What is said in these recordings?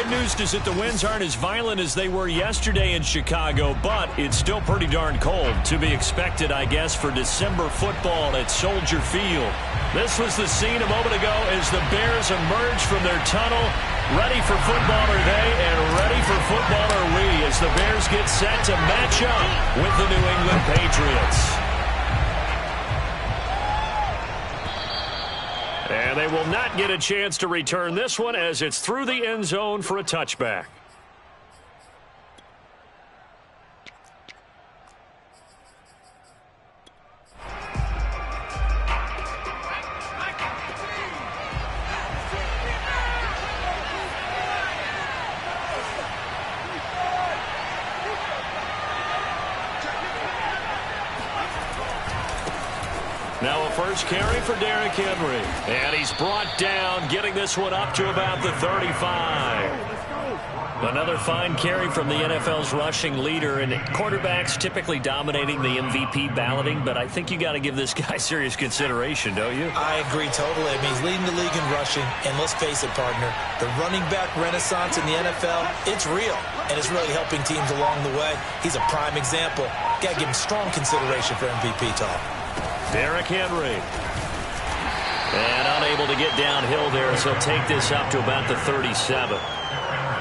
good news is that the winds aren't as violent as they were yesterday in Chicago, but it's still pretty darn cold. To be expected, I guess, for December football at Soldier Field. This was the scene a moment ago as the Bears emerged from their tunnel. Ready for football are they, and ready for football are we, as the Bears get set to match up with the New England Patriots. And they will not get a chance to return this one as it's through the end zone for a touchback. Now a first carry for Derrick Henry. And he's brought down, getting this one up to about the 35. Another fine carry from the NFL's rushing leader, and quarterbacks typically dominating the MVP balloting, but I think you got to give this guy serious consideration, don't you? I agree totally. I mean, he's leading the league in rushing, and let's face it, partner, the running back renaissance in the NFL, it's real, and it's really helping teams along the way. He's a prime example. Got to give him strong consideration for MVP talk. Derrick Henry. And unable to get downhill there, so he'll take this up to about the 37.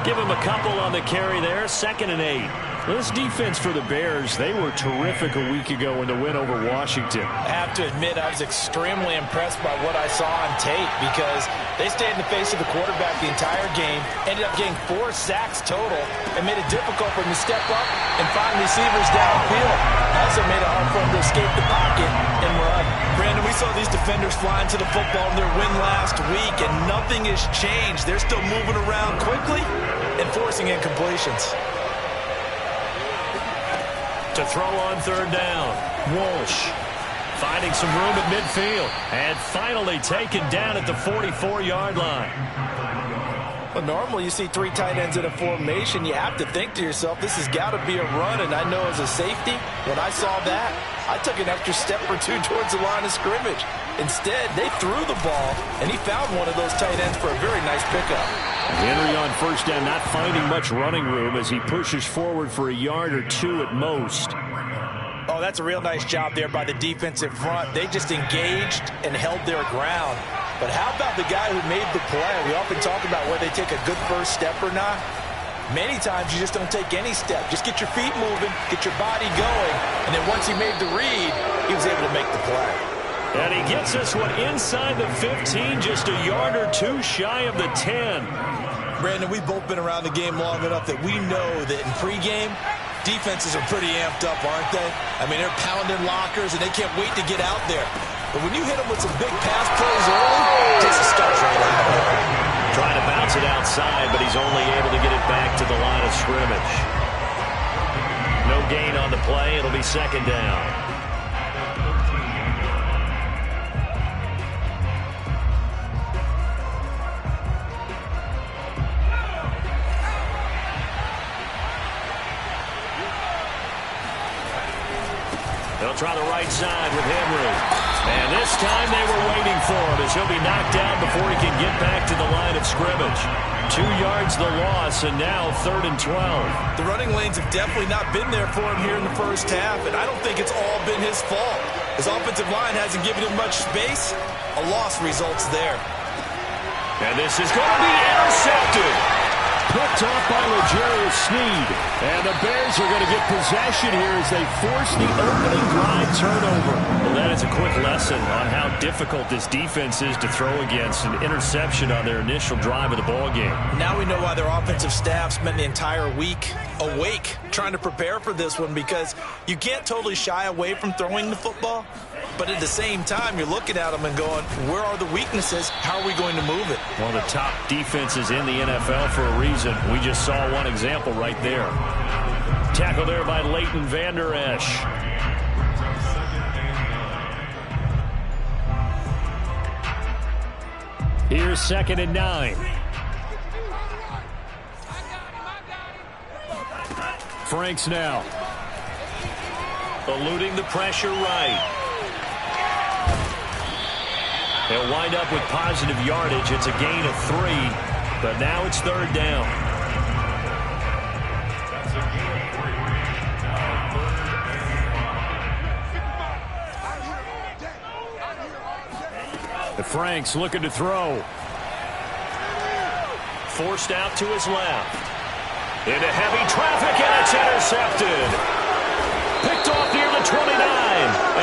Give him a couple on the carry there, 2nd and 8. This defense for the Bears, they were terrific a week ago in the win over Washington. I have to admit, I was extremely impressed by what I saw on tape because they stayed in the face of the quarterback the entire game, ended up getting 4 sacks total, and made it difficult for him to step up and find receivers downfield. Also made it hard for him to escape the pocket and run. Brandon, we saw these defenders flying to the football in their win last week, and nothing has changed. They're still moving around quickly and forcing incompletions. To throw on 3rd down, Walsh finding some room at midfield and finally taken down at the 44-yard line. Well, normally you see 3 tight ends in a formation. You have to think to yourself, this has got to be a run, and I know as a safety, when I saw that, I took an extra step or 2 towards the line of scrimmage. Instead, they threw the ball, and he found one of those tight ends for a very nice pickup. Henry on 1st down, not finding much running room as he pushes forward for a yard or 2 at most. Oh, that's a real nice job there by the defensive front. They just engaged and held their ground. But how about the guy who made the play? We often talk about whether they take a good first step or not. Many times you just don't take any step. Just get your feet moving, get your body going, and then once he made the read, he was able to make the play. And he gets this one inside the 15, just a yard or 2 shy of the 10. Brandon, we've both been around the game long enough that we know that in pregame, defenses are pretty amped up, aren't they? I mean, they're pounding lockers, and they can't wait to get out there. But when you hit them with some big pass plays early, it just starts right out. Trying to bounce it outside, but he's only able to get it back to the line of scrimmage. No gain on the play. It'll be 2nd down. They'll try the right side with Henry. And this time they were waiting for him as he'll be knocked down before he can get back to the line of scrimmage. 2 yards the loss, and now 3rd and 12. The running lanes have definitely not been there for him here in the first half, and I don't think it's all been his fault. His offensive line hasn't given him much space. A loss results there. And this is going to be intercepted. Picked off by L'Jarius Sneed. And the Bears are going to get possession here as they force the opening drive turnover. Well, that is a quick lesson on how difficult this defense is to throw against. An interception on their initial drive of the ballgame. Now we know why their offensive staff spent the entire week awake trying to prepare for this one, because you can't totally shy away from throwing the football. But at the same time, you're looking at them and going, where are the weaknesses? How are we going to move it? One of the top defenses in the NFL for a reason. We just saw one example right there. Tackle there by Leighton Vander Esch. Here's 2nd and 9. Franks now. Eluding the pressure right. They'll wind up with positive yardage. It's a gain of 3, but now it's 3rd down. Franks looking to throw. Forced out to his left. Into heavy traffic, and it's intercepted. Picked off near the 29,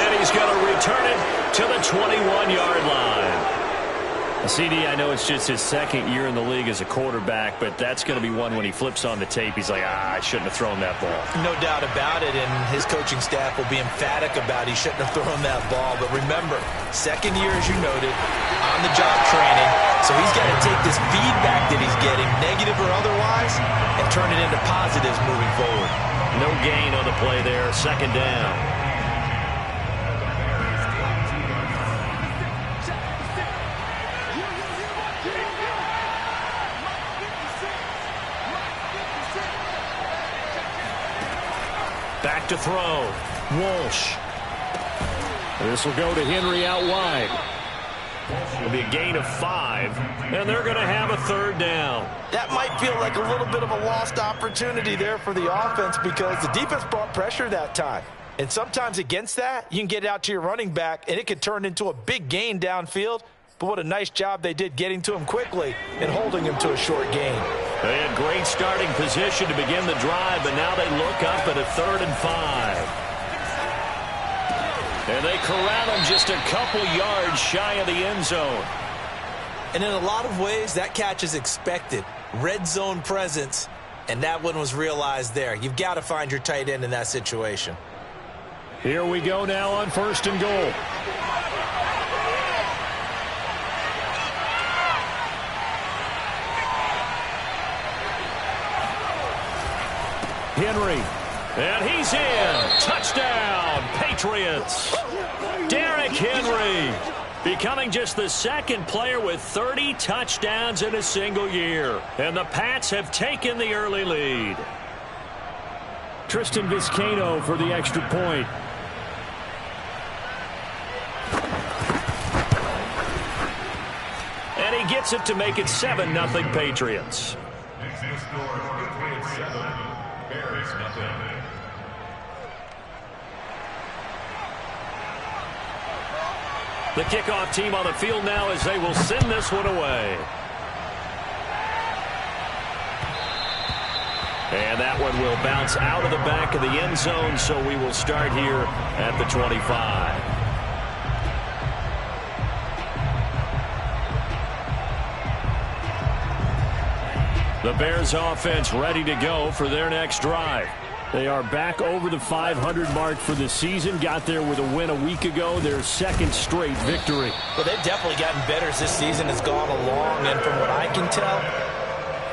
and he's going to return it to the 21-yard line. CD, I know it's just his second year in the league as a quarterback, but that's going to be one when he flips on the tape. He's like, I shouldn't have thrown that ball. No doubt about it, and his coaching staff will be emphatic about he shouldn't have thrown that ball. But remember, second year, as you noted, on-the-job training, so he's got to take this feedback that he's getting, negative or otherwise, and turn it into positives moving forward. No gain on the play there, second down. Back to throw. Walsh. This will go to Henry out wide. It'll be a gain of 5, and they're going to have a third down. That might feel like a little bit of a lost opportunity there for the offense because the defense brought pressure that time. And sometimes against that, you can get out to your running back, and it could turn into a big gain downfield. But what a nice job they did getting to him quickly and holding him to a short gain. They had great starting position to begin the drive, but now they look up at a 3rd and 5. And they corral him just a couple yards shy of the end zone. And in a lot of ways, that catch is expected. Red zone presence, and that one was realized there. You've got to find your tight end in that situation. Here we go now on 1st and goal. Henry, and he's in. Touchdown, Patriots. Derrick Henry becoming just the second player with 30 touchdowns in a single year. And the Pats have taken the early lead. Tristan Vizcaino for the extra point. And he gets it to make it 7-0 Patriots. The kickoff team on the field now as they will send this one away. And that one will bounce out of the back of the end zone, so we will start here at the 25. The Bears offense ready to go for their next drive. They are back over the 500 mark for the season. Got there with a win a week ago, their second straight victory. Well, they've definitely gotten better as this season has gone along, and from what I can tell,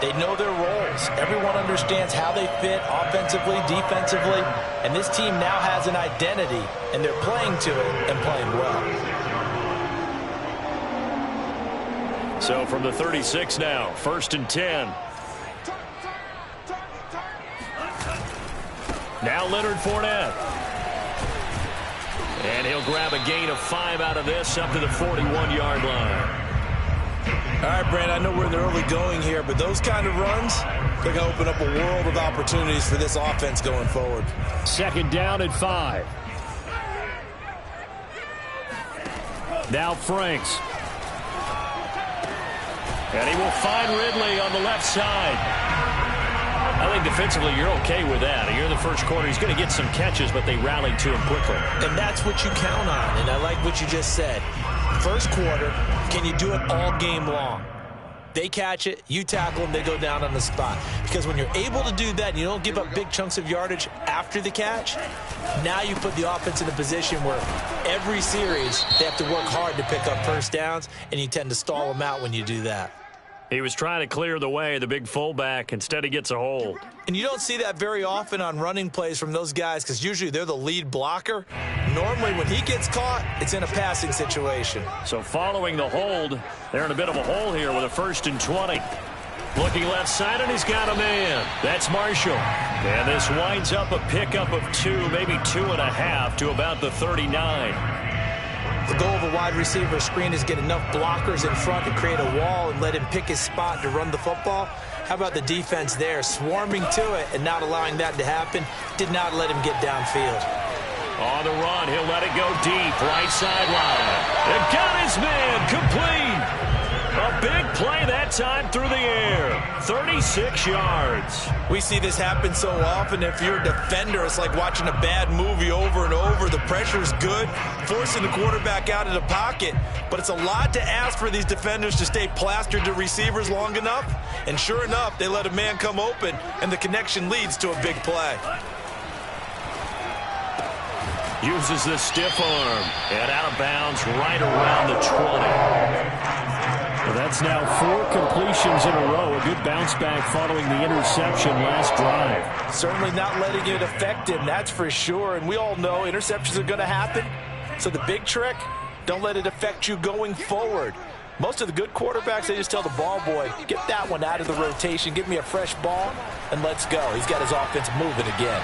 they know their roles. Everyone understands how they fit offensively, defensively, and this team now has an identity, and they're playing to it and playing well. So from the 36 now, 1st and 10. Now Leonard Fournette. And he'll grab a gain of 5 out of this up to the 41-yard line. All right, Brand, I know we're in the early going here, but those kind of runs, they're going to open up a world of opportunities for this offense going forward. 2nd down and 5. Now Franks. And he will find Ridley on the left side. I think defensively you're okay with that. You're in the first quarter. He's going to get some catches, but they rallied to him quickly. And that's what you count on, and I like what you just said. First quarter, can you do it all game long? They catch it, you tackle them, they go down on the spot. Because when you're able to do that and you don't give up big chunks of yardage after the catch, now you put the offense in a position where every series they have to work hard to pick up first downs, and you tend to stall them out when you do that. He was trying to clear the way, the big fullback. Instead, he gets a hold. And you don't see that very often on running plays from those guys because usually they're the lead blocker. Normally, when he gets caught, it's in a passing situation. So following the hold, they're in a bit of a hole here with a 1st and 20. Looking left side, and he's got a man. That's Marshall. And this winds up a pickup of 2, maybe 2.5 to about the 39. The goal of a wide receiver screen is get enough blockers in front to create a wall and let him pick his spot to run the football. How about the defense there, swarming to it and not allowing that to happen? Did not let him get downfield. On the run, he'll let it go deep, right sideline. And got his man, complete. A big play that time through the air. 36 yards. We see this happen so often. If you're a defender, it's like watching a bad movie over and over. The pressure's good, forcing the quarterback out of the pocket. But it's a lot to ask for these defenders to stay plastered to receivers long enough. And sure enough, they let a man come open, and the connection leads to a big play. Uses the stiff arm. And out of bounds right around the 20. Well, that's now 4 completions in a row. A good bounce back following the interception last drive. Certainly not letting it affect him, that's for sure. And we all know interceptions are going to happen. So the big trick, don't let it affect you going forward. Most of the good quarterbacks, they just tell the ball boy, get that one out of the rotation, give me a fresh ball, and let's go. He's got his offense moving again.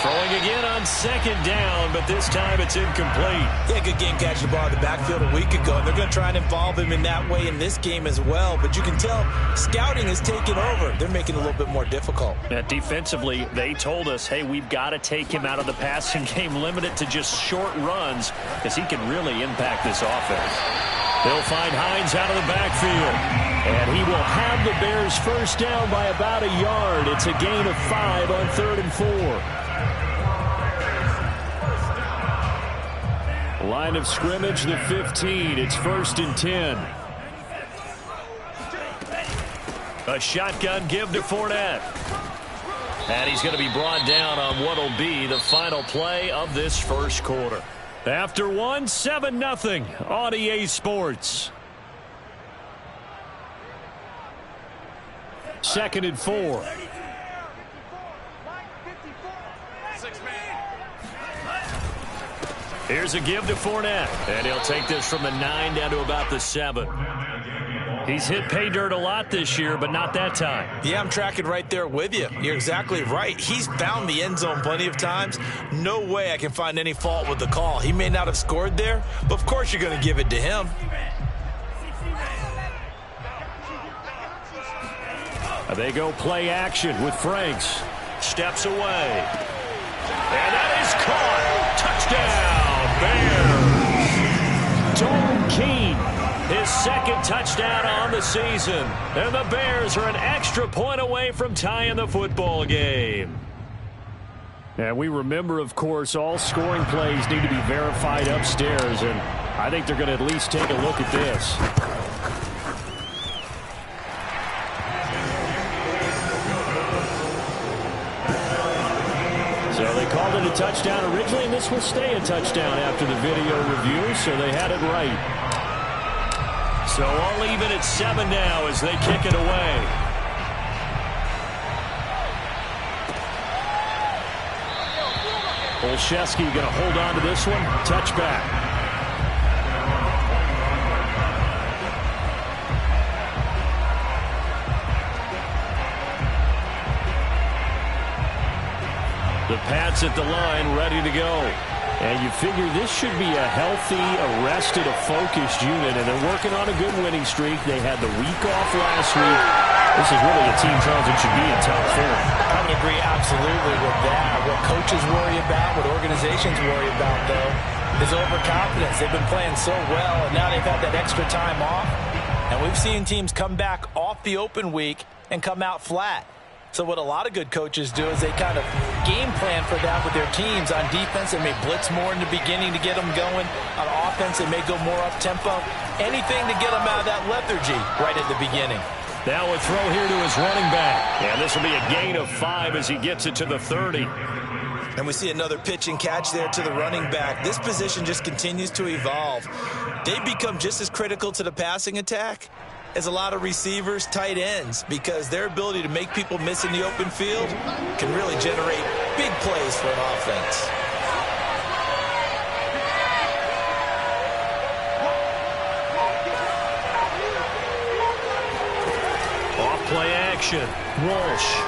Throwing again on second down, but this time it's incomplete. Yeah, good game catching the ball in the backfield a week ago, and they're going to try and involve him in that way in this game as well. But you can tell scouting is taking over. They're making it a little bit more difficult. Yeah, defensively, they told us, hey, we've got to take him out of the passing game, limit it to just short runs, because he can really impact this offense. They'll find Hines out of the backfield. And he will have the Bears first down by about a yard. It's a gain of 5 on 3rd and 4. Line of scrimmage, the 15. It's 1st and 10. A shotgun give to Fournette. And he's going to be brought down on what will be the final play of this first quarter. After 1, 7-0 on EA Sports. 2nd and 4. Here's a give to Fournette. And he'll take this from the 9 down to about the 7. He's hit pay dirt a lot this year, but not that time. Yeah, I'm tracking right there with you. You're exactly right. He's found the end zone plenty of times. No way I can find any fault with the call. He may not have scored there, but of course you're going to give it to him. They go play action with Franks. Steps away. And that is caught. Touchdown, Bears. Tom Keene, his 2nd touchdown on the season. And the Bears are an extra point away from tying the football game. And we remember, of course, all scoring plays need to be verified upstairs. And I think they're going to at least take a look at this. So they called it a touchdown originally, and this will stay a touchdown after the video review, so they had it right. So all even at 7 now as they kick it away. Olszewski going to hold on to this one. Touchback. The Pats at the line, ready to go. And you figure this should be a healthy, arrested, a focused unit, and they're working on a good winning streak. They had the week off last week. This is really a team, Charles, that should be in top form. I would agree absolutely with that. What coaches worry about, what organizations worry about, though, is overconfidence. They've been playing so well, and now they've had that extra time off. And we've seen teams come back off the open week and come out flat. So what a lot of good coaches do is they kind of game plan for that with their teams. On defense, they may blitz more in the beginning to get them going. On offense, they may go more up-tempo. Anything to get them out of that lethargy right at the beginning. Now a throw here to his running back. And this will be a gain of 5 as he gets it to the 30. And we see another pitch and catch there to the running back. This position just continues to evolve. They become just as critical to the passing attack as a lot of receivers, tight ends, because their ability to make people miss in the open field can really generate big plays for an offense. Off play action. Walsh.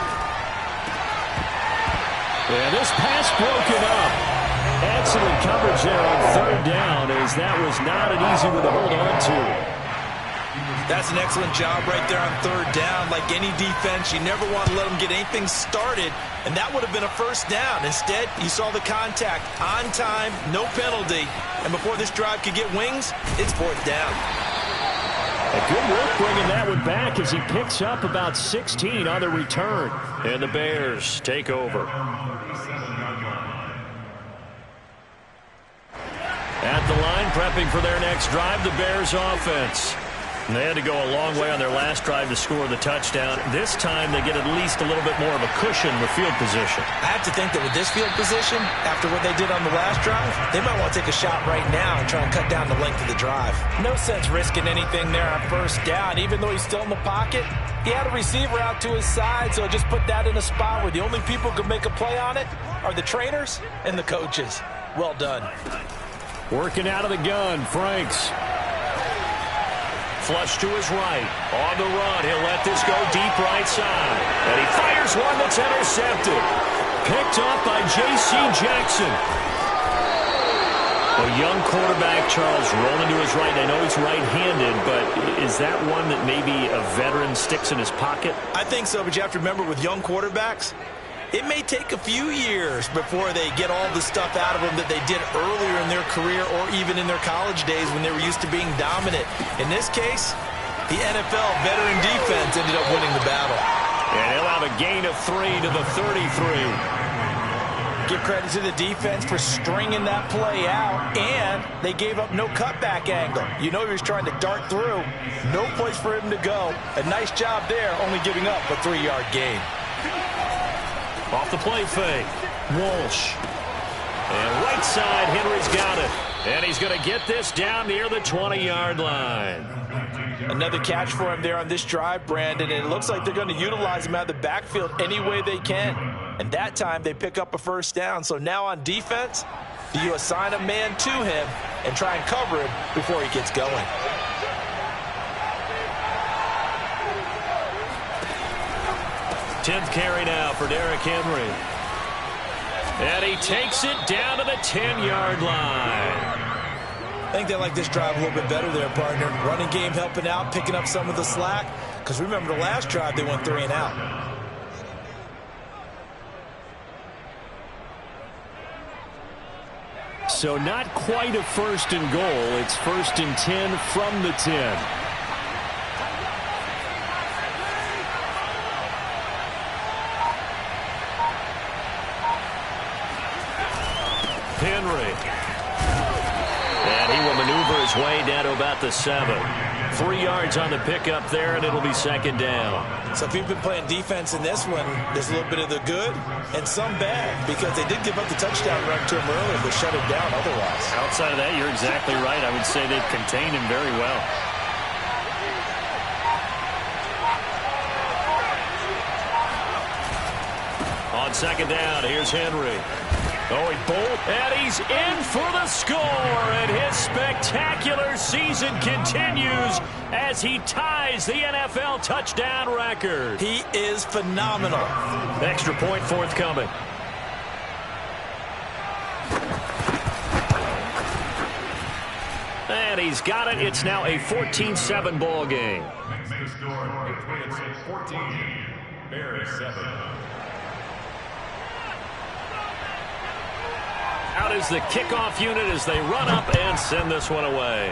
And this pass broken up. Excellent coverage there on 3rd down, as that was not an easy one to hold on to. That's an excellent job right there on third down. Like any defense, you never want to let them get anything started, and that would have been a first down. Instead, you saw the contact on time, no penalty, and before this drive could get wings, it's fourth down. A good work bringing that one back as he picks up about 16 on the return. And the Bears take over. At the line, prepping for their next drive, the Bears offense. And they had to go a long way on their last drive to score the touchdown. This time they get at least a little bit more of a cushion with field position. I have to think that with this field position, after what they did on the last drive, they might want to take a shot right now and try and cut down the length of the drive. No sense risking anything there on first down. Even though he's still in the pocket, he had a receiver out to his side, so just put that in a spot where the only people who can make a play on it are the trainers and the coaches. Well done. Working out of the gun, Franks. Flush to his right. On the run, he'll let this go deep right side. And he fires one that's intercepted. Picked up by J.C. Jackson. A young quarterback, Charles, rolling to his right. I know he's right-handed, but is that one that maybe a veteran sticks in his pocket? I think so, but you have to remember with young quarterbacks, it may take a few years before they get all the stuff out of them that they did earlier in their career or even in their college days when they were used to being dominant. In this case, the NFL veteran defense ended up winning the battle. And he'll have a gain of 3 to the 33. Give credit to the defense for stringing that play out, and they gave up no cutback angle. You know he was trying to dart through. No place for him to go. A nice job there, only giving up a 3-yard gain. Off the play fake, Walsh. And right side, Henry's got it. And he's going to get this down near the 20-yard line. Another catch for him there on this drive, Brandon. And it looks like they're going to utilize him out of the backfield any way they can. And that time they pick up a first down. So now on defense, do you assign a man to him and try and cover him before he gets going? Tenth carry now for Derrick Henry. And he takes it down to the 10-yard line. I think they like this drive a little bit better there, partner. Running game helping out, picking up some of the slack. Because remember the last drive, they went 3 and out. So not quite a first and goal. It's first and 10 from the 10. Henry. And he will maneuver his way down to about the 7. 3 yards on the pickup there, and it'll be second down. So if you've been playing defense in this one, there's a little bit of the good and some bad, because they did give up the touchdown run to him earlier, but shut him down otherwise. Outside of that, you're exactly right. I would say they've contained him very well. On second down, here's Henry. Oh, he bolted, and he's in for the score, and his spectacular season continues as he ties the NFL touchdown record. He is phenomenal. Extra point forthcoming. And he's got it. It's now a 14-7 ball game. Next score, Patriots 14, Bears 7. Out is the kickoff unit as they run up and send this one away.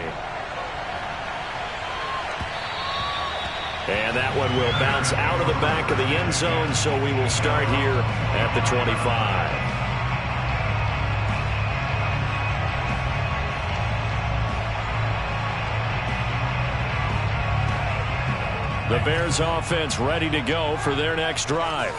And that one will bounce out of the back of the end zone, so we will start here at the 25. The Bears offense ready to go for their next drive.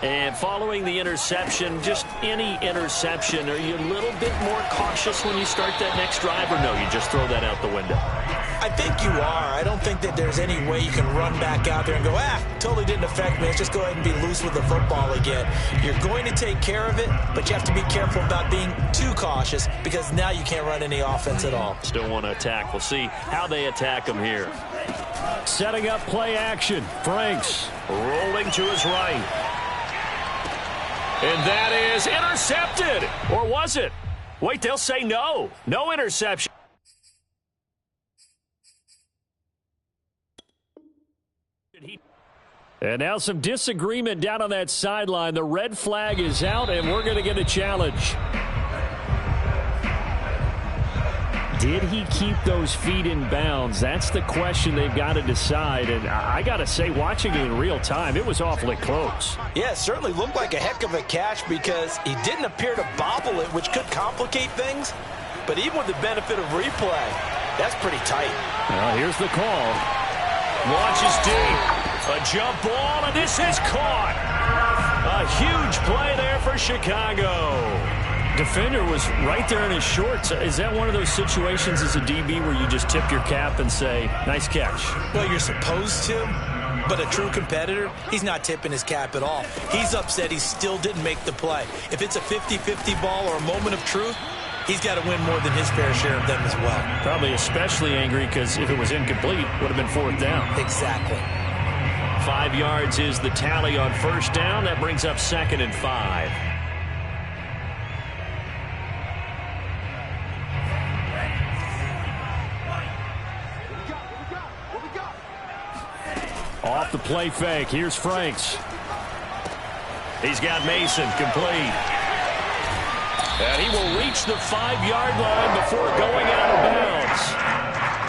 And following the interception, just any interception, are you a little bit more cautious when you start that next drive, or no, you just throw that out the window? I think you are. I don't think that there's any way you can run back out there and go, totally didn't affect me. Let's just go ahead and be loose with the football again. You're going to take care of it, but you have to be careful about being too cautious, because now you can't run any offense at all. Still want to attack. We'll see how they attack them here. Setting up play action. Franks rolling to his right. And that is intercepted. Or was it? Wait, they'll say no. No interception. And now some disagreement down on that sideline. The red flag is out, and we're going to get a challenge. Did he keep those feet in bounds? That's the question they've got to decide. And I got to say, watching it in real time, it was awfully close. Yeah, it certainly looked like a heck of a catch because he didn't appear to bobble it, which could complicate things. But even with the benefit of replay, that's pretty tight. Well, here's the call. Launches deep. A jump ball, and this is caught. A huge play there for Chicago. Defender was right there in his shorts. Is that one of those situations as a DB where you just tip your cap and say, nice catch? Well, you're supposed to, but a true competitor, he's not tipping his cap at all. He's upset he still didn't make the play. If it's a 50-50 ball or a moment of truth, he's got to win more than his fair share of them as well. Probably especially angry because if it was incomplete, would have been fourth down. Exactly. 5 yards is the tally on first down. That brings up 2nd and 5. Off the play fake. Here's Franks. He's got Mason complete. And he will reach the 5-yard line before going out of bounds.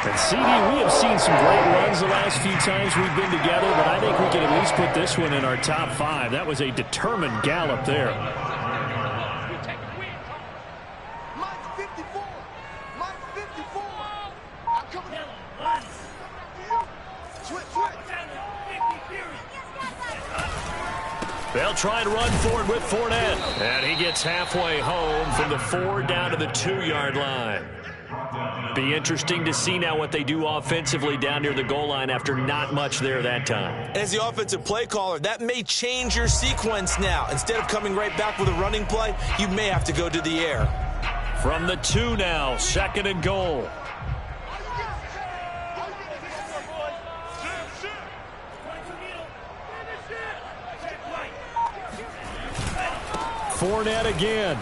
And CD, we have seen some great runs the last few times we've been together, but I think we can at least put this one in our top 5. That was a determined gallop there. They'll try and run forward with Fournette. And he gets halfway home from the 4 down to the 2-yard line. Be interesting to see now what they do offensively down near the goal line after not much there that time. As the offensive play caller, that may change your sequence now. Instead of coming right back with a running play, you may have to go to the air. From the 2 now, 2nd and goal. Fournette again.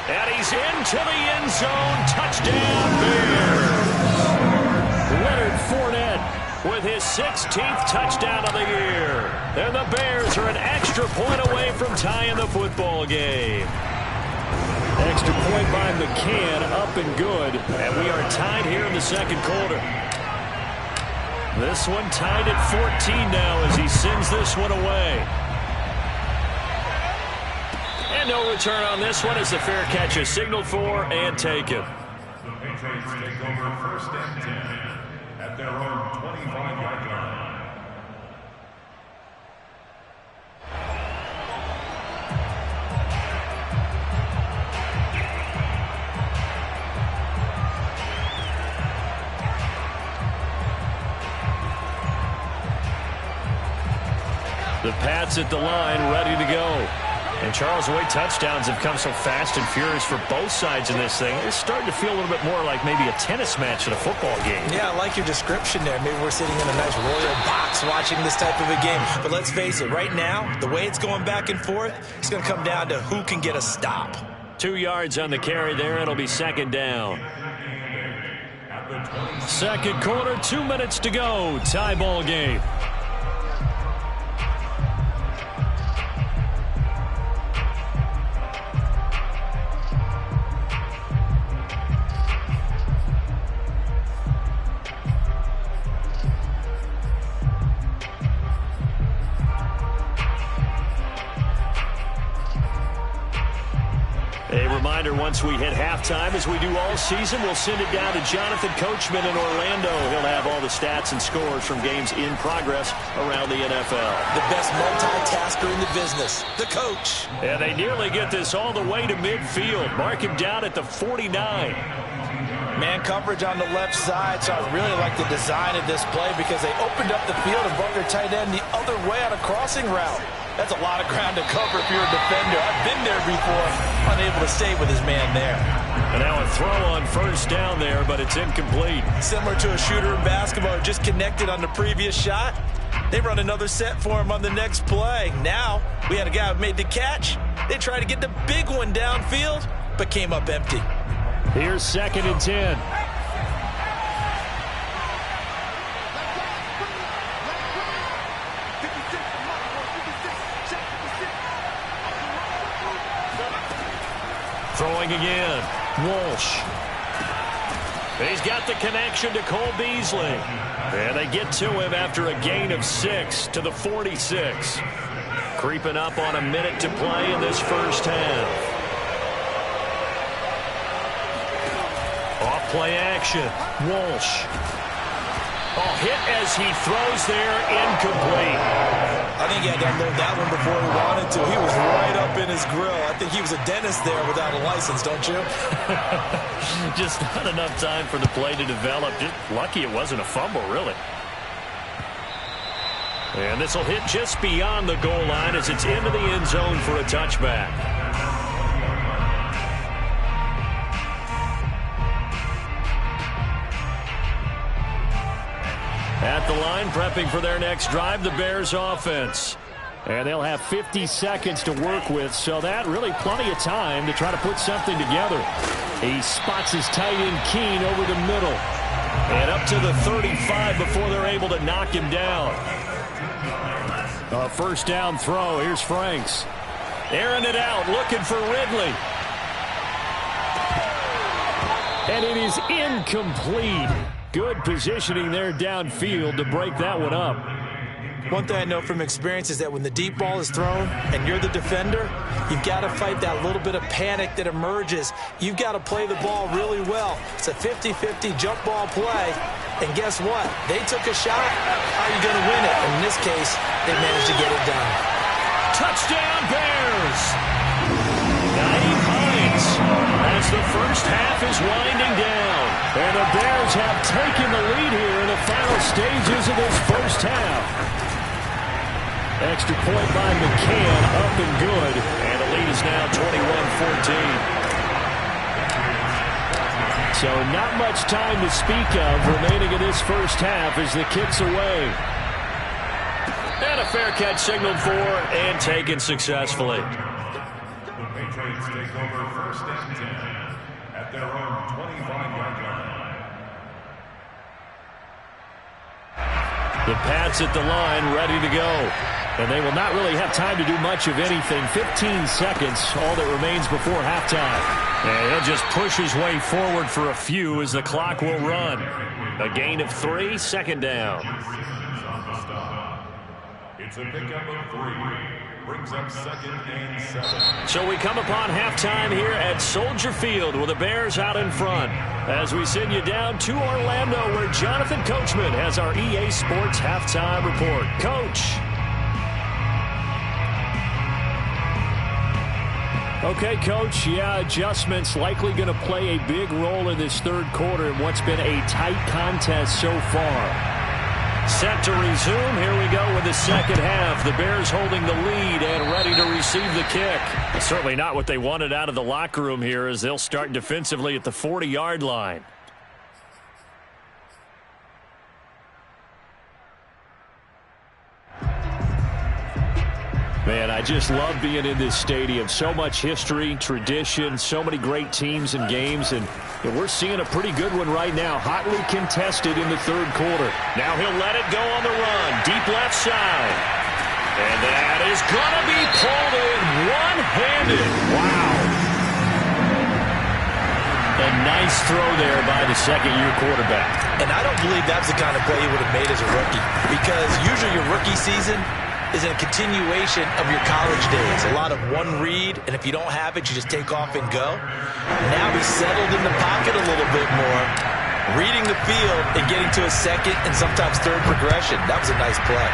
And he's into the end zone. Touchdown, Bears. Leonard Fournette with his 16th touchdown of the year. And the Bears are an extra point away from tying the football game. Extra point by McCann, up and good. And we are tied here in the second quarter. This one tied at 14 now as he sends this one away. And no return on this one as the fair catch is signaled for and taken. The Patriots take over 1st and 10 at their own 25-yard line. The Pats at the line, ready to go. And Charles, the way touchdowns have come so fast and furious for both sides in this thing, it's starting to feel a little bit more like maybe a tennis match at a football game. Yeah, I like your description there. Maybe we're sitting in a nice royal box watching this type of a game. But let's face it, right now, the way it's going back and forth, it's going to come down to who can get a stop. 2 yards on the carry there. It'll be 2nd down. Second quarter, 2 minutes to go. Tie ball game. Once we hit halftime, as we do all season, we'll send it down to Jonathan Coachman in Orlando. He'll have all the stats and scores from games in progress around the NFL. The best multitasker in the business, the coach. And they nearly get this all the way to midfield. Mark him down at the 49. Man coverage on the left side, so I really like the design of this play because they opened up the field and brought their tight end the other way on a crossing route. That's a lot of ground to cover if you're a defender. I've been there before, unable to stay with his man there. And now a throw on first down there, but it's incomplete. Similar to a shooter in basketball, just connected on the previous shot. They run another set for him on the next play. Now, we had a guy who made the catch. They tried to get the big one downfield, but came up empty. Here's 2nd and 10. Throwing again. Walsh. He's got the connection to Cole Beasley. And they get to him after a gain of 6 to the 46. Creeping up on a minute to play in this first half. Off play action. Walsh. Oh, hit as he throws there, incomplete. I think he had to unload that one before he wanted to. He was right up in his grill. I think he was a dentist there without a license, don't you? Just not enough time for the play to develop. Just lucky it wasn't a fumble, really. And this will hit just beyond the goal line as it's into the end zone for a touchback. At the line, prepping for their next drive, the Bears offense. And they'll have 50 seconds to work with, so that really plenty of time to try to put something together. He spots his tight end Keene over the middle. And up to the 35 before they're able to knock him down. A first down throw. Here's Franks. Airing it out, looking for Ridley. And it is incomplete. Good positioning there downfield to break that one up. One thing I know from experience is that when the deep ball is thrown and you're the defender, you've got to fight that little bit of panic that emerges. You've got to play the ball really well. It's a 50-50 jump ball play. And guess what? They took a shot. How are you going to win it? And in this case, they managed to get it done. Touchdown, Bears! Naeem Hines as the first half is winding down. And the Bears have taken the lead here in the final stages of this first half. Extra point by McCann, up and good. And the lead is now 21-14. So not much time to speak of remaining in this first half as the kick's away. And a fair catch signaled for and taken successfully. The Patriots take over first and 10 at their own 25-yard line. The Pats at the line, ready to go. And they will not really have time to do much of anything. 15 seconds, all that remains before halftime. And he'll just push his way forward for a few as the clock will run. A gain of 3, second down. It's a pickup of 3. Brings up second and 7. So we come upon halftime here at Soldier Field with the Bears out in front. As we send you down to Orlando where Jonathan Coachman has our EA Sports halftime report. Coach. Okay, Coach, adjustments likely going to play a big role in this third quarter in what's been a tight contest so far. Set to resume. Here we go with the second half. The Bears holding the lead and ready to receive the kick. Certainly not what they wanted out of the locker room here as they'll start defensively at the 40-yard line. Man, I just love being in this stadium. So much history, tradition, so many great teams and games, and we're seeing a pretty good one right now. Hotly contested in the third quarter. Now he'll let it go on the run. Deep left side. And that is going to be pulled in one-handed. Wow. A nice throw there by the second-year quarterback. And I don't believe that's the kind of play he would have made as a rookie, because usually your rookie season is a continuation of your college days. A lot of one read, and if you don't have it, you just take off and go. Now he's settled in the pocket a little bit more, reading the field and getting to a second and sometimes third progression. That was a nice play.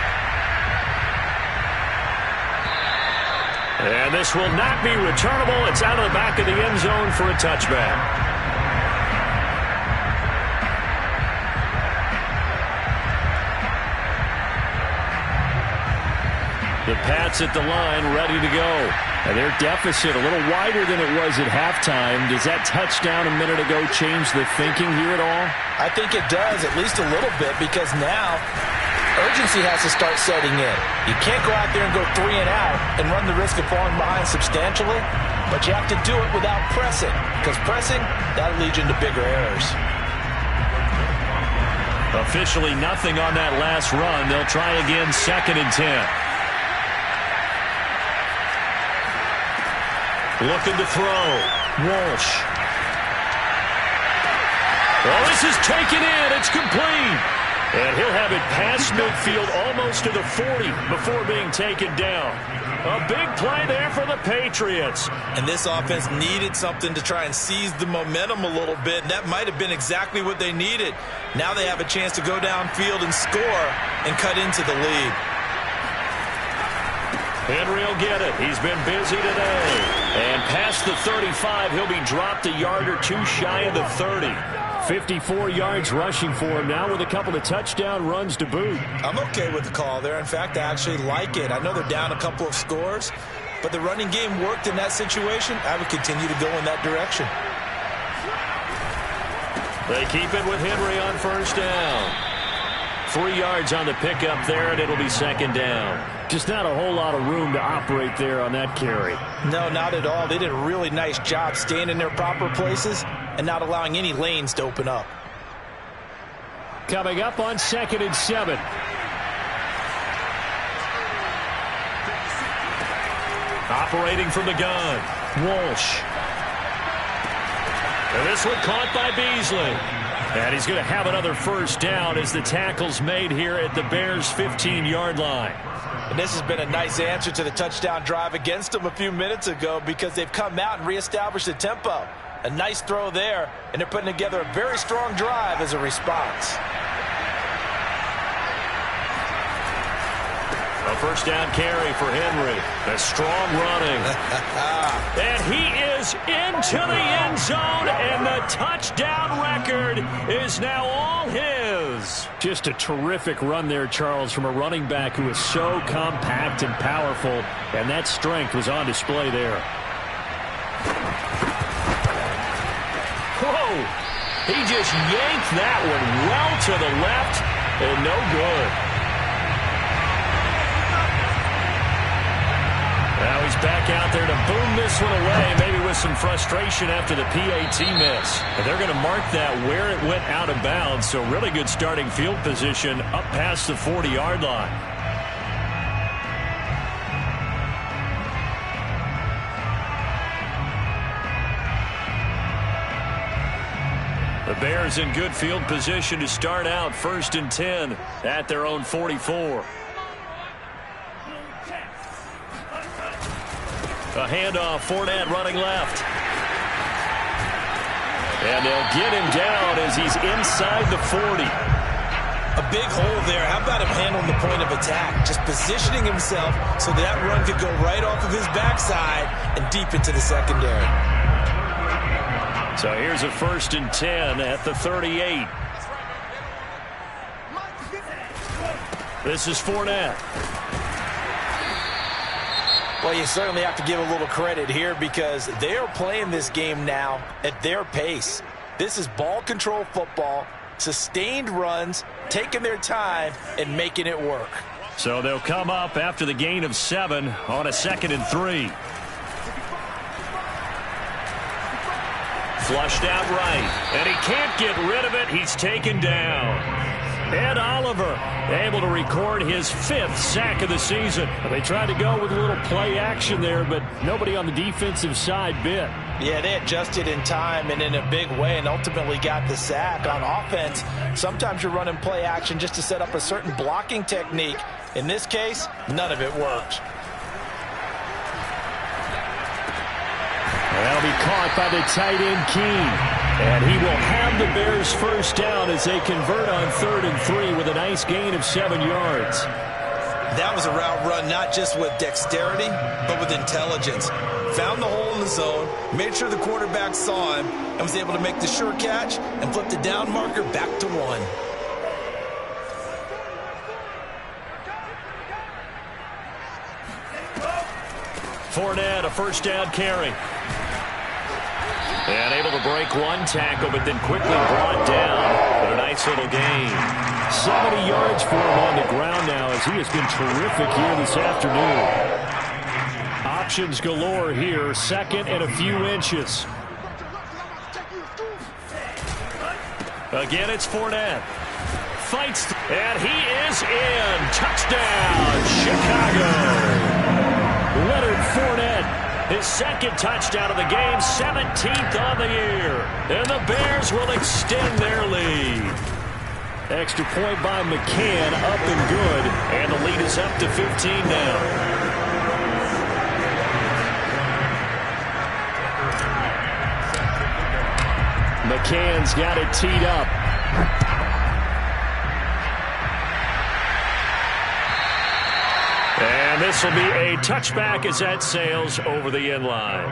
And this will not be returnable. It's out of the back of the end zone for a touchback. The Pats at the line, ready to go. And their deficit a little wider than it was at halftime. Does that touchdown a minute ago change the thinking here at all? I think it does, at least a little bit, because now urgency has to start setting in. You can't go out there and go 3 and out and run the risk of falling behind substantially, but you have to do it without pressing, because pressing, that'll lead you into bigger errors. Officially nothing on that last run. They'll try again, second and 10. Looking to throw. Walsh. Well, this is taken in. It's complete. And he'll have it past midfield almost to the 40 before being taken down. A big play there for the Patriots. And this offense needed something to try and seize the momentum a little bit, and that might have been exactly what they needed. Now they have a chance to go downfield and score and cut into the lead. Henry will get it. He's been busy today. And past the 35, he'll be dropped a yard or two shy of the 30. 54 yards rushing for him now with a couple of touchdown runs to boot. I'm okay with the call there. In fact, I actually like it. I know they're down a couple of scores, but the running game worked in that situation. I would continue to go in that direction. They keep it with Henry on first down. 3 yards on the pickup there, and it'll be second down. Just not a whole lot of room to operate there on that carry. No, not at all. They did a really nice job staying in their proper places and not allowing any lanes to open up. Coming up on 2nd and 7. Operating from the gun, Walsh. And this one caught by Beasley. And he's going to have another first down as the tackle's made here at the Bears' 15-yard line. And this has been a nice answer to the touchdown drive against them a few minutes ago because they've come out and reestablished the tempo. A nice throw there, and they're putting together a very strong drive as a response. A first down carry for Henry. A strong running. And he is into the end zone, and the touchdown record is now all his. Just a terrific run there, Charles, from a running back who is so compact and powerful, and that strength was on display there. Whoa! He just yanked that one well to the left, and no good. Now he's back out there to boom this one away, maybe with some frustration after the PAT miss. And they're going to mark that where it went out of bounds, so really good starting field position up past the 40-yard line. The Bears in good field position to start out 1st and 10 at their own 44. A handoff, Fournette running left. And they'll get him down as he's inside the 40. A big hole there. How about him handling the point of attack? Just positioning himself so that run could go right off of his backside and deep into the secondary. So here's a 1st and 10 at the 38. This is Fournette. Well, you certainly have to give a little credit here because they are playing this game now at their pace. This is ball control football, sustained runs, taking their time and making it work. So they'll come up after the gain of 7 on a 2nd and 3. Flushed out right, and he can't get rid of it. He's taken down. Ed Oliver able to record his 5th sack of the season. They tried to go with a little play action there, but nobody on the defensive side bit. Yeah, they adjusted in time and in a big way and ultimately got the sack. On offense, sometimes you're running play action just to set up a certain blocking technique. In this case, none of it worked. That'll be caught by the tight end, Keene. And he will have the Bears first down as they convert on 3rd and 3 with a nice gain of 7 yards. That was a route run not just with dexterity, but with intelligence. Found the hole in the zone, made sure the quarterback saw him, and was able to make the sure catch and flip the down marker back to 1. Fournette, a first down carry. And able to break one tackle, but then quickly brought down. But a nice little gain. 70 yards for him on the ground now as he has been terrific here this afternoon. Options galore here. 2nd and a few inches. Again, it's Fournette. Fights, and he is in. Touchdown, Chicago. Leonard Fournette His second touchdown of the game, 17th on the year. And the Bears will extend their lead. Extra point by McCann, up and good. And the lead is up to 15 now. McCann's got it teed up. And this will be a touchback as that sails over the end line.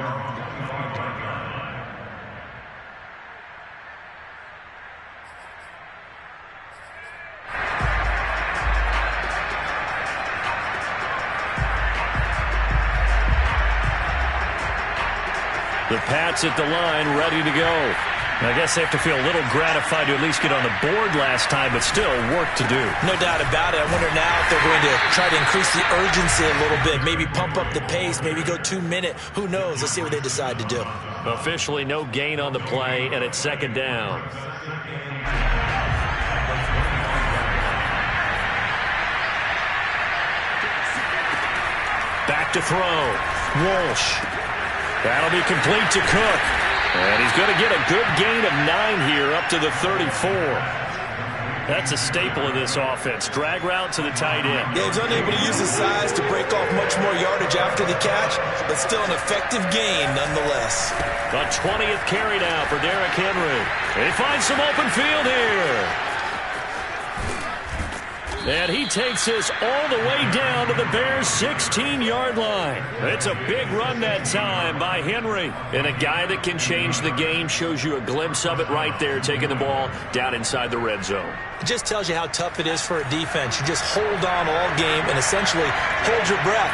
The Pats at the line, ready to go. I guess they have to feel a little gratified to at least get on the board last time, but still work to do. No doubt about it. I wonder now if they're going to try to increase the urgency a little bit, maybe pump up the pace, maybe go 2 minute. Who knows? Let's see what they decide to do. Officially no gain on the play, and it's second down. Back to throw. Walsh. That'll be complete to Cook. And he's going to get a good gain of 9 here up to the 34. That's a staple of this offense. Drag route to the tight end. Yeah, he's unable to use his size to break off much more yardage after the catch, but still an effective gain nonetheless. The 20th carry now for Derrick Henry. He finds some open field here. And he takes this all the way down to the Bears' 16-yard line. It's a big run that time by Henry. And a guy that can change the game, shows you a glimpse of it right there, taking the ball down inside the red zone. It just tells you how tough it is for a defense. You just hold on all game and essentially hold your breath.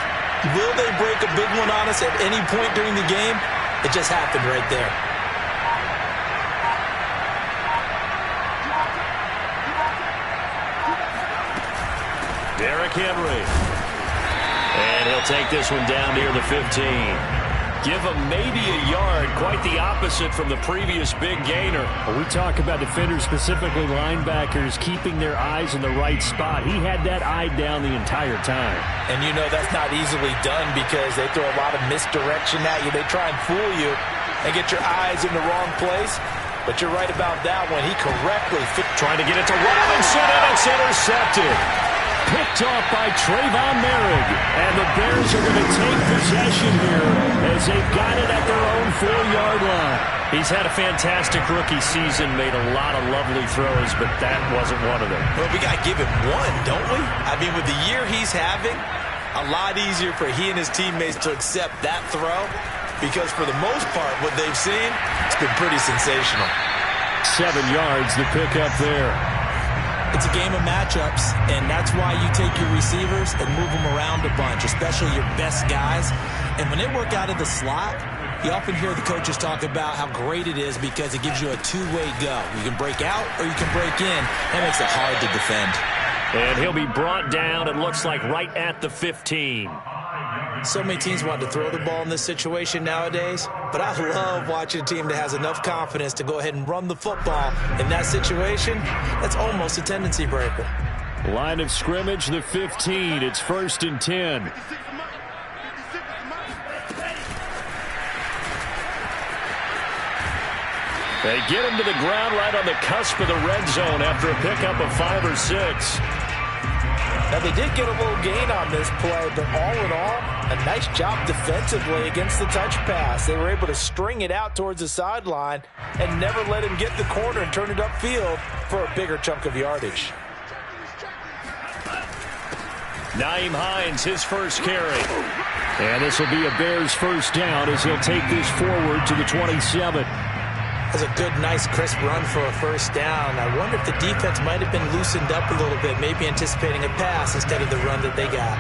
Will they break a big one on us at any point during the game? It just happened right there. Derrick Henry. And he'll take this one down near the 15. Give him maybe a yard, quite the opposite from the previous big gainer. Well, we talk about defenders, specifically linebackers, keeping their eyes in the right spot. He had that eye down the entire time. And you know that's not easily done because they throw a lot of misdirection at you. They try and fool you and get your eyes in the wrong place. But you're right about that one. He correctly trying to get it to Robinson, and it's intercepted. Picked off by Trayvon Merrick. And the Bears are going to take possession here as they've got it at their own 4-yard line. He's had a fantastic rookie season, made a lot of lovely throws, but that wasn't one of them. Well, we got to give him one, don't we? I mean, with the year he's having, a lot easier for he and his teammates to accept that throw because for the most part, what they've seen, it's been pretty sensational. 7 yards to pick up there. It's a game of matchups, and that's why you take your receivers and move them around a bunch, especially your best guys. And when they work out of the slot, you often hear the coaches talk about how great it is because it gives you a two-way go. You can break out or you can break in. That makes it hard to defend. And he'll be brought down, it looks like, right at the 15. So many teams want to throw the ball in this situation nowadays, but I love watching a team that has enough confidence to go ahead and run the football. In that situation, that's almost a tendency breaker. Line of scrimmage, the 15. It's 1st and 10. They get him to the ground right on the cusp of the red zone after a pickup of 5 or 6. Now, they did get a little gain on this play, but all in all, a nice job defensively against the touch pass. They were able to string it out towards the sideline and never let him get the corner and turn it upfield for a bigger chunk of yardage. Nyheim Hines, his first carry. And this will be a Bears first down as he'll take this forward to the 27. That's a good, nice, crisp run for a first down. I wonder if the defense might have been loosened up a little bit, maybe anticipating a pass instead of the run that they got.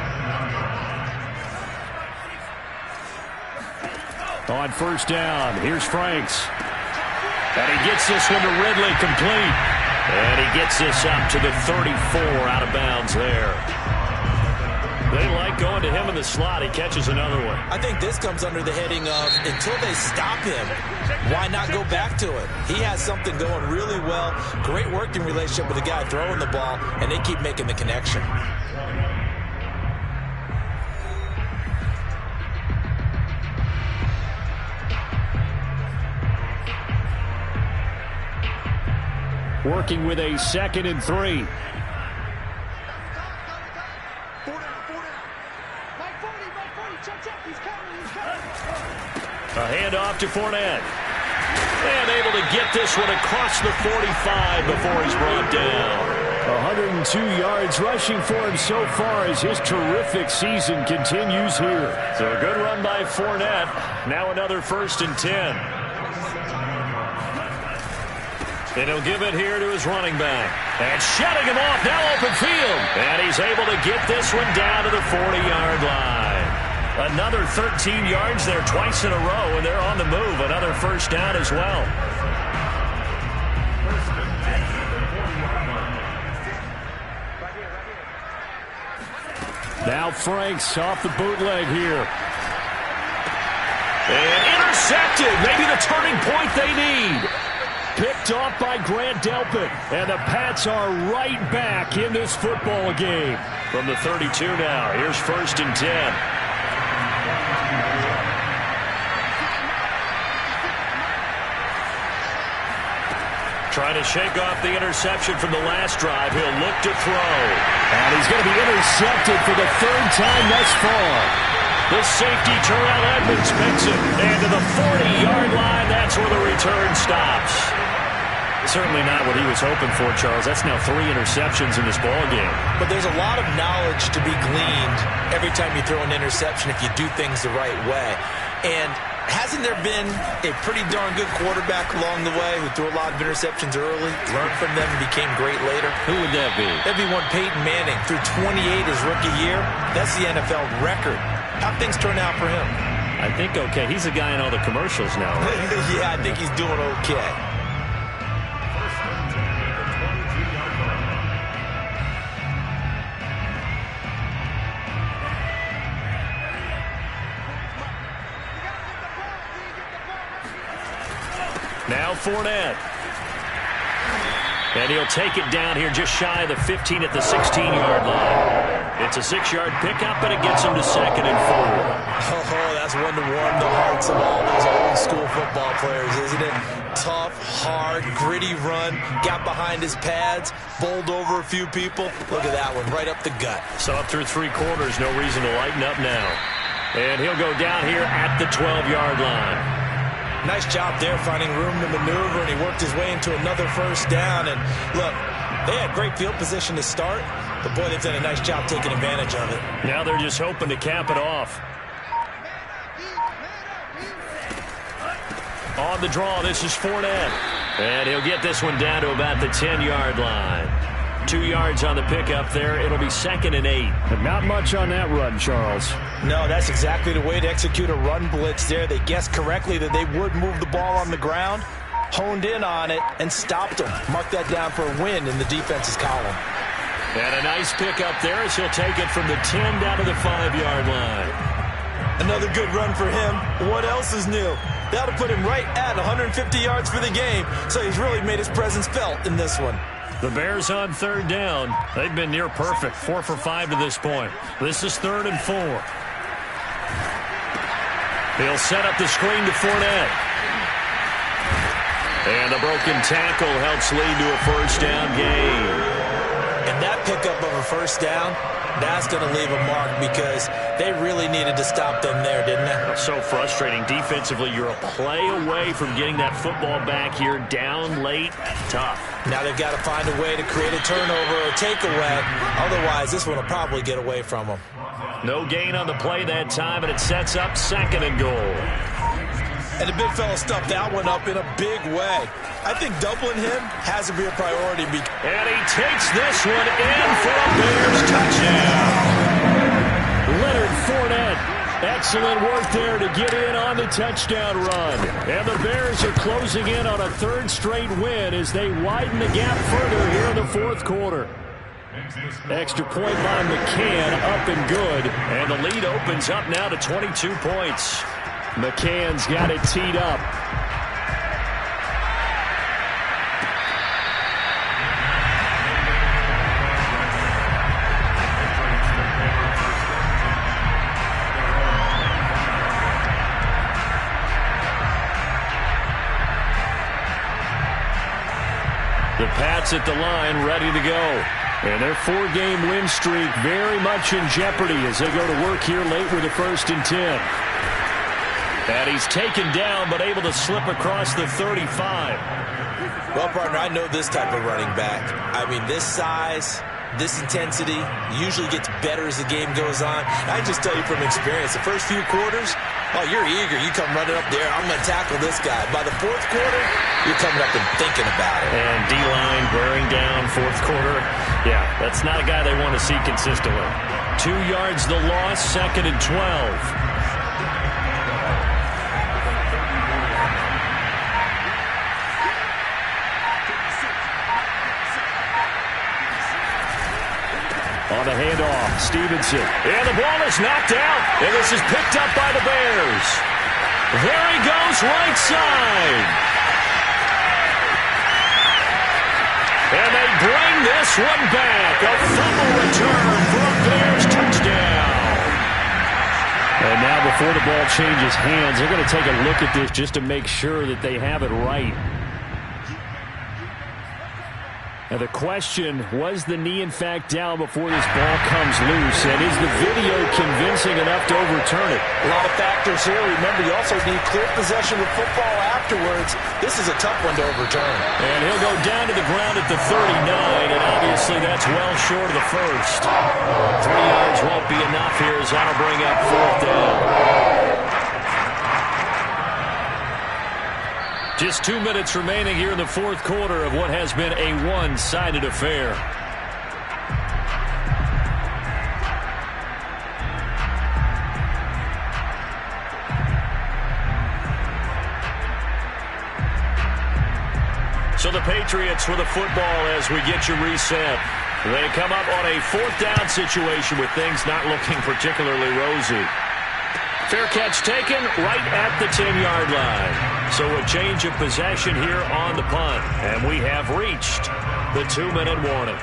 On first down, here's Franks. And he gets this one to Ridley, complete. And he gets this up to the 34, out of bounds there. They like going to him in the slot. He catches another one. I think this comes under the heading of until they stop him, why not go back to it? He has something going really well. Great working relationship with the guy throwing the ball, and they keep making the connection. working with a 2nd and 3. A handoff to Fournette. And able to get this one across the 45 before he's brought down. 102 yards rushing for him so far as his terrific season continues here. So a good run by Fournette. Now another 1st and 10. And he'll give it here to his running back. And shutting him off, now open field. And he's able to get this one down to the 40-yard line. Another 13 yards there twice in a row, and they're on the move. Another 1st down as well. Now Franks off the bootleg here. And intercepted. Maybe the turning point they need. Picked off by Grant Delpit. And the Pats are right back in this football game. From the 32 now. Here's 1st and 10. Trying to shake off the interception from the last drive. He'll look to throw. And he's going to be intercepted for the 3rd time thus far. The safety, Terrell Edmonds, picks it. And to the 40-yard line, that's where the return stops. Certainly not what he was hoping for, Charles. That's now 3 interceptions in this ballgame. But there's a lot of knowledge to be gleaned every time you throw an interception if you do things the right way. And hasn't there been a pretty darn good quarterback along the way who threw a lot of interceptions early, learned from them, and became great later? Who would that be? That'd be one Peyton Manning. Threw 28 his rookie year. That's the NFL record. How'd things turn out for him? I think okay. He's a guy in all the commercials now. Right? Yeah, I think he's doing okay. Now Fournette. And he'll take it down here just shy of the 15 at the 16-yard line. It's a 6-yard pickup, and it gets him to 2nd and 4. Oh, that's one to warm the hearts of all those old-school football players, isn't it? Tough, hard, gritty run. Got behind his pads, bowled over a few people. Look at that one, right up the gut. So up through 3 quarters, no reason to lighten up now. And he'll go down here at the 12-yard line. Nice job there finding room to maneuver, and he worked his way into another 1st down. And look, they had great field position to start, but boy, they've done a nice job taking advantage of it. Now they're just hoping to cap it off. On the draw, this is Fournette. And he'll get this one down to about the 10-yard line. 2 yards on the pickup there. It'll be 2nd and 8. And not much on that run, Charles. No, that's exactly the way to execute a run blitz there. They guessed correctly that they would move the ball on the ground, honed in on it, and stopped them. Mark that down for a win in the defense's column. And a nice pickup there as he'll take it from the 10 down to the 5-yard line. Another good run for him. What else is new? That'll put him right at 150 yards for the game, so he's really made his presence felt in this one. The Bears on 3rd down. They've been near perfect, 4 for 5 to this point. This is 3rd and 4. He'll set up the screen to Fournette. And the broken tackle helps lead to a 1st down gain. And that pickup of a 1st down, that's going to leave a mark because they really needed to stop them there, didn't they? So frustrating. Defensively, you're a play away from getting that football back here down late. Tough. Now they've got to find a way to create a turnover or takeaway. Otherwise, this one will probably get away from them. No gain on the play that time, and it sets up 2nd and goal. And the big fella stuffed that one up in a big way. I think doubling him has to be a priority. And he takes this one in for a Bears touchdown. Leonard Fournette. Excellent work there to get in on the touchdown run. And the Bears are closing in on a 3rd straight win as they widen the gap further here in the 4th quarter. Extra point by McCann, up and good. And the lead opens up now to 22 points. McCann's got it teed up. The The Pats at the line, ready to go. And their 4-game win streak very much in jeopardy as they go to work here late with a 1st and 10. And he's taken down but able to slip across the 35. Well, partner, I know this type of running back. I mean, this size, this intensity usually gets better as the game goes on. I just tell you from experience, the first few quarters, oh, you're eager. You come running up there. I'm going to tackle this guy. By the 4th quarter, you're coming up and thinking about it. And D-line wearing down 4th quarter. Yeah, that's not a guy they want to see consistently. 2 yards the loss, 2nd and 12. On the handoff, Stevenson. And the ball is knocked out. And this is picked up by the Bears. There he goes, right side. And they bring this one back. A fumble return for a Bears touchdown. And now before the ball changes hands, they're going to take a look at this just to make sure that they have it right. Now the question, was the knee in fact down before this ball comes loose? And is the video convincing enough to overturn it? A lot of factors here. Remember, you also need clear possession of football afterwards. This is a tough one to overturn. And he'll go down to the ground at the 39, and obviously that's well short of the first. 3 yards won't be enough here as that'll bring up 4th down. Just 2 minutes remaining here in the 4th quarter of what has been a one-sided affair. So the Patriots with the football as we get you reset. They come up on a 4th down situation with things not looking particularly rosy. Fair catch taken right at the 10-yard line. So a change of possession here on the punt. And we have reached the 2-minute warning.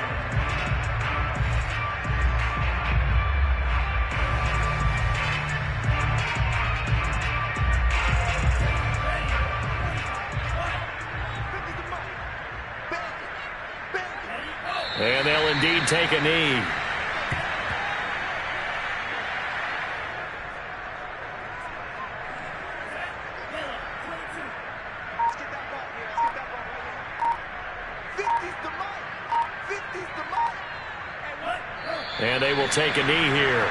And they'll indeed take a knee. And they will take a knee here.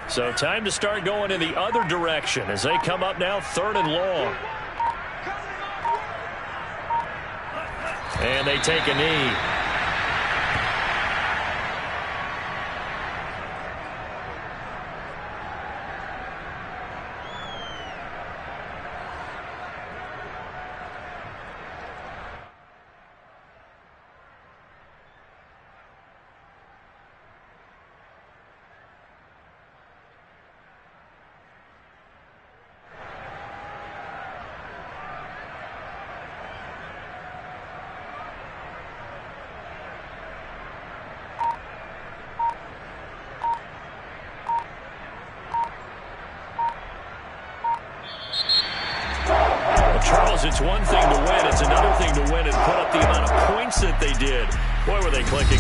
So time to start going in the other direction as they come up now 3rd and long. And they take a knee. Charles, it's one thing to win. It's another thing to win and put up the amount of points that they did. Boy, were they clicking.